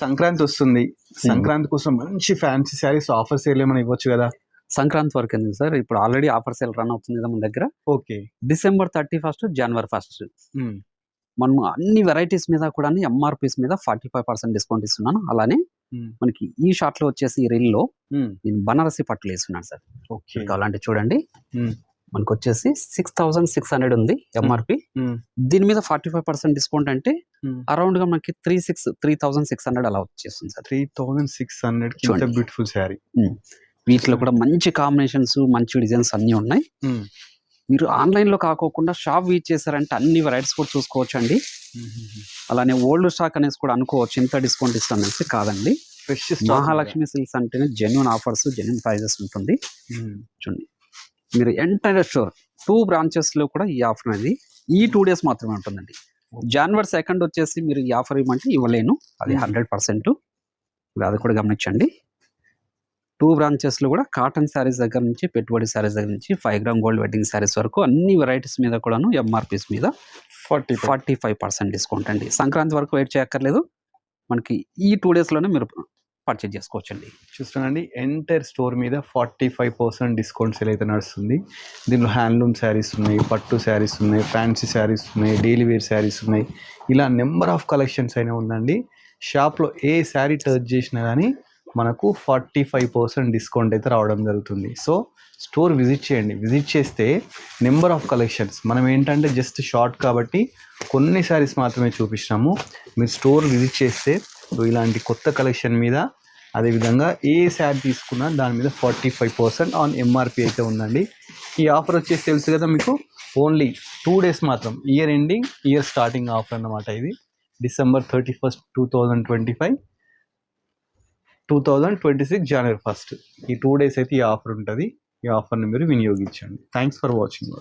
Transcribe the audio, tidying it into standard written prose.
సంక్రాంతి వస్తుంది. సంక్రాంతి కోసం మంచి ఫ్యాన్సీ శారీస్ ఆఫర్ సేల్ ఏమైనా ఇవ్వచ్చు కదా? సంక్రాంతి వరకు ఎందుకు సార్, ఇప్పుడు ఆల్రెడీ ఆఫర్ సేల్ రన్ అవుతుంది కదా మన దగ్గర. ఓకే. డిసెంబర్ 31 జనవరి 1 హ్మ్. మనం అన్ని వెరైటీస్ మీద కూడా ఎంఆర్పీస్ మీద 45% డిస్కౌంట్ ఇస్తున్నాను. అలానే హ్మ్. మనకి ఈ షార్ట్ లో వచ్చేసి ఈ రీల్ లో హ్మ్. నేను బనారసి పట్టులు వేస్తున్నాను సార్. ఓకే. అలాంటి చూడండి, హ్మ్. మనకు వచ్చేసి 6600 ఉంది ఎంఆర్పి. హ్మ్. దీని మీద 45% డిస్కౌంట్ అంటే హ్మ్. అరౌండ్ గా మనకి 3600 అలా వచ్చేస్తుంది సార్. 3600 కి ఇంత చూడండి. బ్యూటిఫుల్ శారీ. వీటిలో కూడా మంచి కాంబినేషన్స్, మంచి డిజైన్స్ అన్ని ఉన్నాయి. హ్మ్. మీరు ఆన్లైన్ లో కాకోకుండా షాప్ విజిట్ చేశారంటే అన్ని వెరైటీస్ కూడా చూసుకోవచ్చు అండి. అలానే ఓల్డ్ స్టాక్ అనేసి కూడా అనుకోవచ్చు, ఇంత డిస్కౌంట్ ఇస్తాను అనేసి కాదండి. ఫ్రెష్ మహాలక్ష్మి సిల్క్స్ అంటేనే జెన్యున్ ఆఫర్స్, జెన్యున్ ప్రైజెస్ ఉంటుంది. చూడండి, మీరు ఎంటైర్ స్టోర్ 2 బ్రాంచెస్ లో కూడా ఈ ఆఫర్ అనేది ఈ 2 days మాత్రమే ఉంటుందండి. జనవరి 2 వచ్చేసి మీరు ఈ ఆఫర్ ఇవ్వమంటే ఇవ్వలేను, అది 100%. అది కూడా గమనించండి. 2 బ్రాంచెస్ లో కూడా కాటన్ శారీస్ దగ్గర నుంచి, పెట్టుబడి శారీస్ దగ్గర నుంచి 5 గ్రామ్ గోల్డ్ వెడ్డింగ్ శారీస్ వరకు అన్ని వెరైటీస్ మీద కూడాను ఎంఆర్పీస్ మీద 45% డిస్కౌంట్ అండి. సంక్రాంతి వరకు వెయిట్ చేయక్కర్లేదు, మనకి ఈ 2 days లోనే మీరు పర్చేజ్ చేసుకోవచ్చండి. చూస్తున్నాండి, ఎంటైర్ స్టోర్ మీద 45% డిస్కౌంట్ సేల్ అయితే నడుస్తుంది. దీనిలో హ్యాండ్లూమ్ శారీస్ ఉన్నాయి, పట్టు శారీస్ ఉన్నాయి, ఫ్యాన్సీ శారీస్ ఉన్నాయి, డైలీ వేర్ శారీస్ ఉన్నాయి. ఇలా నెంబర్ ఆఫ్ కలెక్షన్స్ అయినా ఉందండి. షాప్లో ఏ శారీ టచ్ చేసినా కానీ మనకు 45% డిస్కౌంట్ అయితే రావడం జరుగుతుంది. సో స్టోర్ విజిట్ చేయండి. విజిట్ చేస్తే నెంబర్ ఆఫ్ కలెక్షన్స్, మనం ఏంటంటే జస్ట్ షార్ట్ కాబట్టి కొన్ని శారీస్ మాత్రమే చూపించినాము. మీరు స్టోర్ విజిట్ చేస్తే ఇలాంటి కొత్త కలెక్షన్ మీద, అదేవిధంగా ఏ శారీ తీసుకున్నా దాని మీద 45% ఆన్ ఎంఆర్పి అయితే ఉందండి. ఈ ఆఫర్ వచ్చేసి తెలుసు కదా మీకు, ఓన్లీ 2 days మాత్రం. Year ending, year starting offer అన్నమాట ఇది. December 31, 2025, 2026 January 1. ఈ 2 days అయితే ఈ ఆఫర్ ఉంటుంది. ఈ ఆఫర్ని మీరు వినియోగించండి. Thanks for watching.